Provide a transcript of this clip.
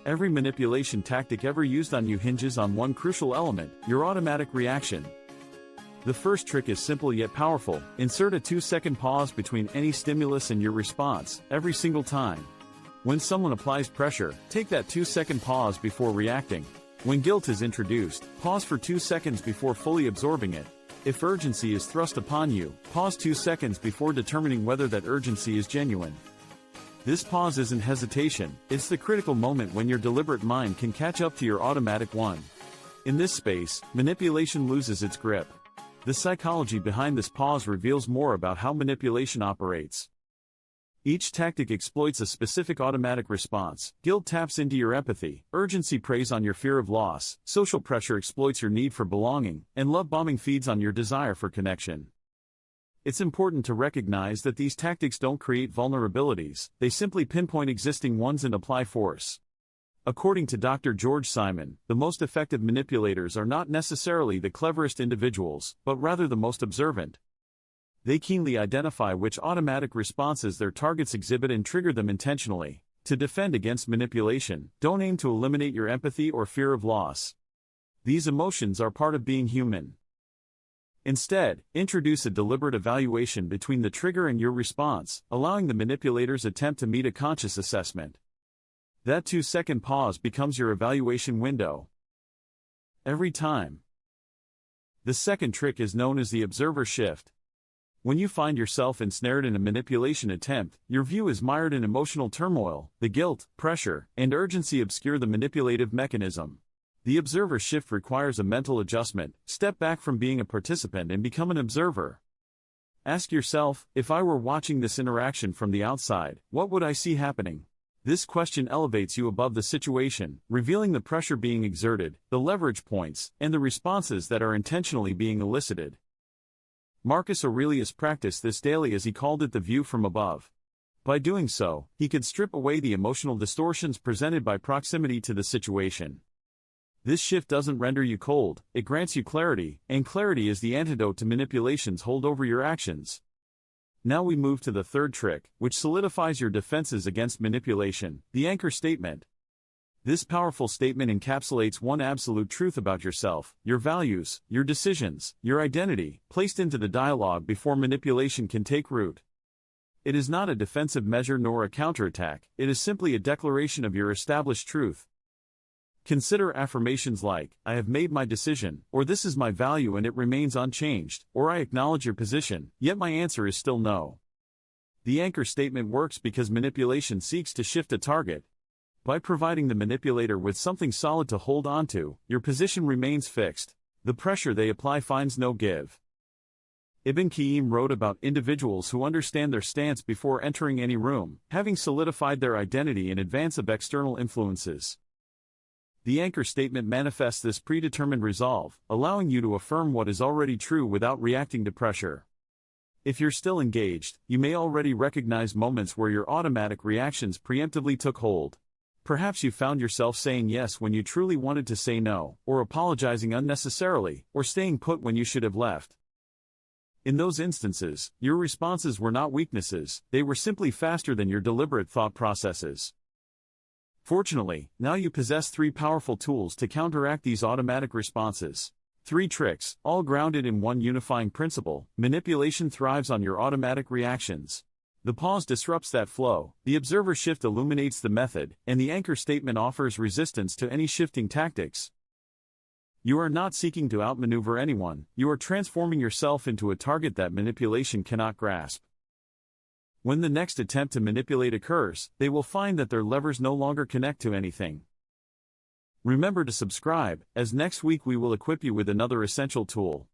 Every manipulation tactic ever used on you hinges on one crucial element: your automatic reaction. The first trick is simple yet powerful. Insert a 2-second pause between any stimulus and your response, every single time. When someone applies pressure, take that 2-second pause before reacting. When guilt is introduced, pause for 2 seconds before fully absorbing it. If urgency is thrust upon you, pause 2 seconds before determining whether that urgency is genuine. This pause isn't hesitation, it's the critical moment when your deliberate mind can catch up to your automatic one. In this space, manipulation loses its grip. The psychology behind this pause reveals more about how manipulation operates. Each tactic exploits a specific automatic response. Guilt taps into your empathy, urgency preys on your fear of loss, social pressure exploits your need for belonging, and love bombing feeds on your desire for connection. It's important to recognize that these tactics don't create vulnerabilities, they simply pinpoint existing ones and apply force. According to Dr. George Simon, the most effective manipulators are not necessarily the cleverest individuals, but rather the most observant. They keenly identify which automatic responses their targets exhibit and trigger them intentionally. To defend against manipulation, don't aim to eliminate your empathy or fear of loss. These emotions are part of being human. Instead, introduce a deliberate evaluation between the trigger and your response, allowing the manipulator's attempt to meet a conscious assessment. That 2-second pause becomes your evaluation window. Every time. The second trick is known as the observer shift. When you find yourself ensnared in a manipulation attempt, your view is mired in emotional turmoil. The guilt, pressure, and urgency obscure the manipulative mechanism. The observer shift requires a mental adjustment. Step back from being a participant and become an observer. Ask yourself, if I were watching this interaction from the outside, what would I see happening? This question elevates you above the situation, revealing the pressure being exerted, the leverage points, and the responses that are intentionally being elicited. Marcus Aurelius practiced this daily as he called it the view from above. By doing so, he could strip away the emotional distortions presented by proximity to the situation. This shift doesn't render you cold, it grants you clarity, and clarity is the antidote to manipulation's hold over your actions. Now we move to the third trick, which solidifies your defenses against manipulation: the anchor statement. This powerful statement encapsulates one absolute truth about yourself, your values, your decisions, your identity, placed into the dialogue before manipulation can take root. It is not a defensive measure nor a counterattack, it is simply a declaration of your established truth. Consider affirmations like, "I have made my decision," or "This is my value and it remains unchanged," or "I acknowledge your position, yet my answer is still no." The anchor statement works because manipulation seeks to shift a target. By providing the manipulator with something solid to hold onto, your position remains fixed. The pressure they apply finds no give. Ibn Qayyim wrote about individuals who understand their stance before entering any room, having solidified their identity in advance of external influences. The anchor statement manifests this predetermined resolve, allowing you to affirm what is already true without reacting to pressure. If you're still engaged, you may already recognize moments where your automatic reactions preemptively took hold. Perhaps you found yourself saying yes when you truly wanted to say no, or apologizing unnecessarily, or staying put when you should have left. In those instances, your responses were not weaknesses, they were simply faster than your deliberate thought processes. Fortunately, now you possess 3 powerful tools to counteract these automatic responses. 3 tricks, all grounded in one unifying principle: manipulation thrives on your automatic reactions. The pause disrupts that flow, the observer shift illuminates the method, and the anchor statement offers resistance to any shifting tactics. You are not seeking to outmaneuver anyone, you are transforming yourself into a target that manipulation cannot grasp. When the next attempt to manipulate occurs, they will find that their levers no longer connect to anything. Remember to subscribe, as next week we will equip you with another essential tool.